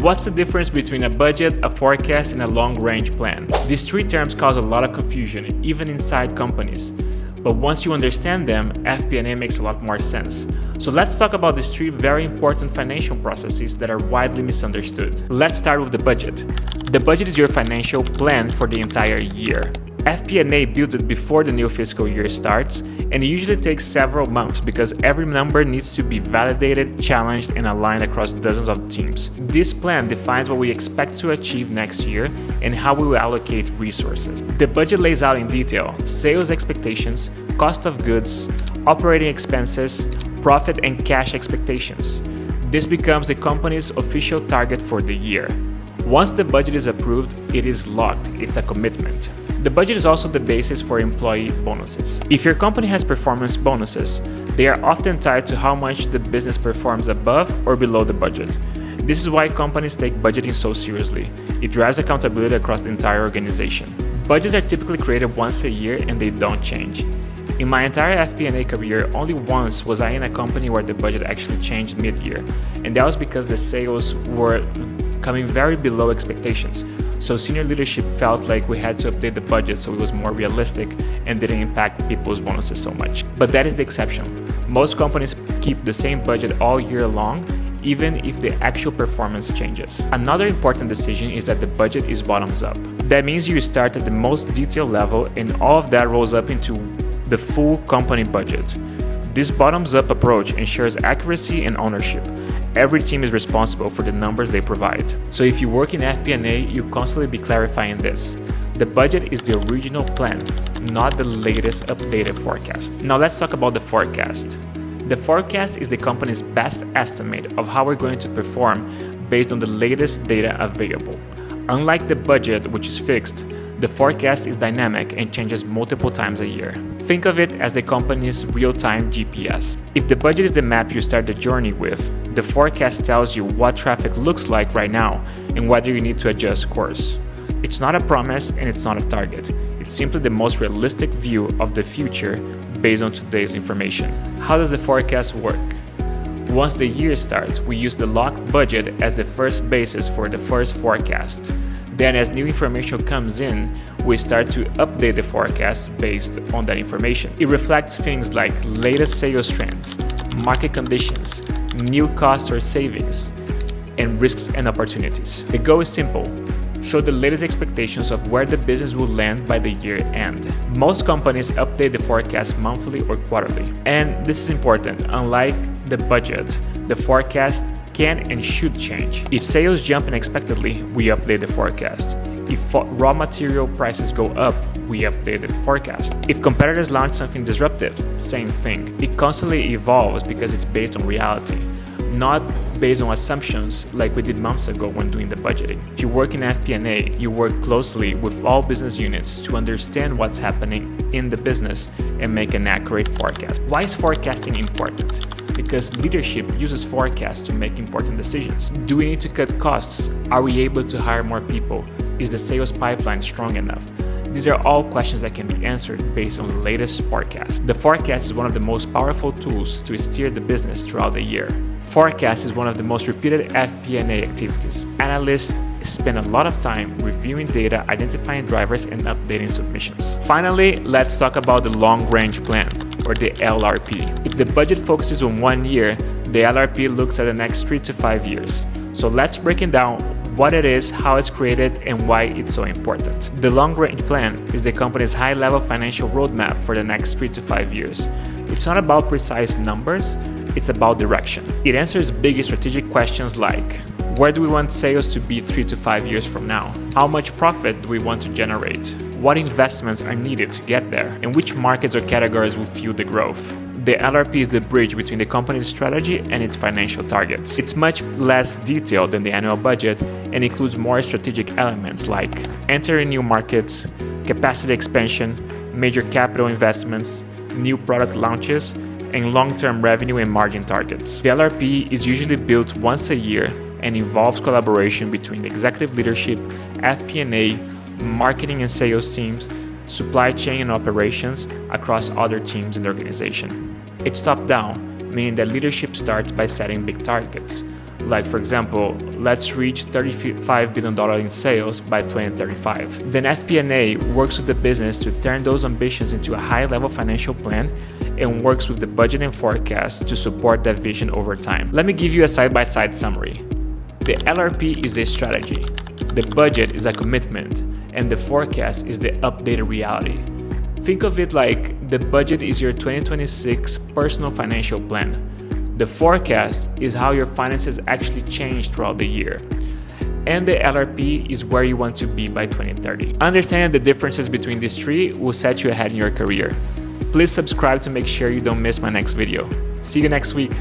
What's the difference between a budget, a forecast, and a long-range plan? These three terms cause a lot of confusion, even inside companies. But once you understand them, FP&A makes a lot more sense. So let's talk about these three very important financial processes that are widely misunderstood. Let's start with the budget. The budget is your financial plan for the entire year. FP&A builds it before the new fiscal year starts, and it usually takes several months because every number needs to be validated, challenged, and aligned across dozens of teams. This plan defines what we expect to achieve next year and how we will allocate resources. The budget lays out in detail sales expectations, cost of goods, operating expenses, profit and cash expectations. This becomes the company's official target for the year. Once the budget is approved, it is locked. It's a commitment. The budget is also the basis for employee bonuses. If your company has performance bonuses, they are often tied to how much the business performs above or below the budget. This is why companies take budgeting so seriously. It drives accountability across the entire organization. Budgets are typically created once a year and they don't change. In my entire FP&A career, only once was I in a company where the budget actually changed mid-year, and that was because the sales were coming very below expectations. So senior leadership felt like we had to update the budget so it was more realistic and didn't impact people's bonuses so much. But that is the exception. Most companies keep the same budget all year long, even if the actual performance changes. Another important decision is that the budget is bottoms up. That means you start at the most detailed level and all of that rolls up into the full company budget. This bottoms-up approach ensures accuracy and ownership. Every team is responsible for the numbers they provide. So if you work in FP&A, you constantly be clarifying this. The budget is the original plan, not the latest updated forecast. Now let's talk about the forecast. The forecast is the company's best estimate of how we're going to perform based on the latest data available. Unlike the budget, which is fixed, the forecast is dynamic and changes multiple times a year. Think of it as the company's real-time GPS. If the budget is the map you start the journey with, the forecast tells you what traffic looks like right now and whether you need to adjust course. It's not a promise and it's not a target. It's simply the most realistic view of the future based on today's information. How does the forecast work? Once the year starts, we use the locked budget as the first basis for the first forecast. Then as new information comes in, we start to update the forecast based on that information. It reflects things like latest sales trends, market conditions, new costs or savings, and risks and opportunities. The goal is simple. Show the latest expectations of where the business will land by the year end. Most companies update the forecast monthly or quarterly. And this is important. Unlike the budget, the forecast can and should change. If sales jump unexpectedly, we update the forecast. If raw material prices go up, we update the forecast. If competitors launch something disruptive, same thing. It constantly evolves because it's based on reality, not based on assumptions like we did months ago when doing the budgeting. If you work in FP&A, you work closely with all business units to understand what's happening in the business and make an accurate forecast. Why is forecasting important? Because leadership uses forecasts to make important decisions. Do we need to cut costs? Are we able to hire more people? Is the sales pipeline strong enough? These are all questions that can be answered based on the latest forecast. The forecast is one of the most powerful tools to steer the business throughout the year. Forecast is one of the most repeated FP&A activities. Analysts spend a lot of time reviewing data, identifying drivers, and updating submissions. Finally, let's talk about the long-range plan, or the LRP. If the budget focuses on 1 year, the LRP looks at the next 3 to 5 years. So let's break it down what it is, how it's created, and why it's so important. The long-range plan is the company's high-level financial roadmap for the next 3 to 5 years. It's not about precise numbers, it's about direction. It answers big strategic questions like, where do we want sales to be 3 to 5 years from now? How much profit do we want to generate? What investments are needed to get there? And which markets or categories will fuel the growth? The LRP is the bridge between the company's strategy and its financial targets. It's much less detailed than the annual budget and includes more strategic elements like entering new markets, capacity expansion, major capital investments, new product launches, and long-term revenue and margin targets. The LRP is usually built once a year and involves collaboration between the executive leadership, FP&A, marketing and sales teams, supply chain and operations across other teams in the organization. It's top-down, meaning that leadership starts by setting big targets. Like for example, let's reach $35 billion in sales by 2035. Then FP&A works with the business to turn those ambitions into a high-level financial plan and works with the budget and forecast to support that vision over time. Let me give you a side-by-side summary. The LRP is the strategy, the budget is a commitment, and the forecast is the updated reality. Think of it like the budget is your 2026 personal financial plan. The forecast is how your finances actually change throughout the year. And the LRP is where you want to be by 2030. Understanding the differences between these three will set you ahead in your career. Please subscribe to make sure you don't miss my next video. See you next week.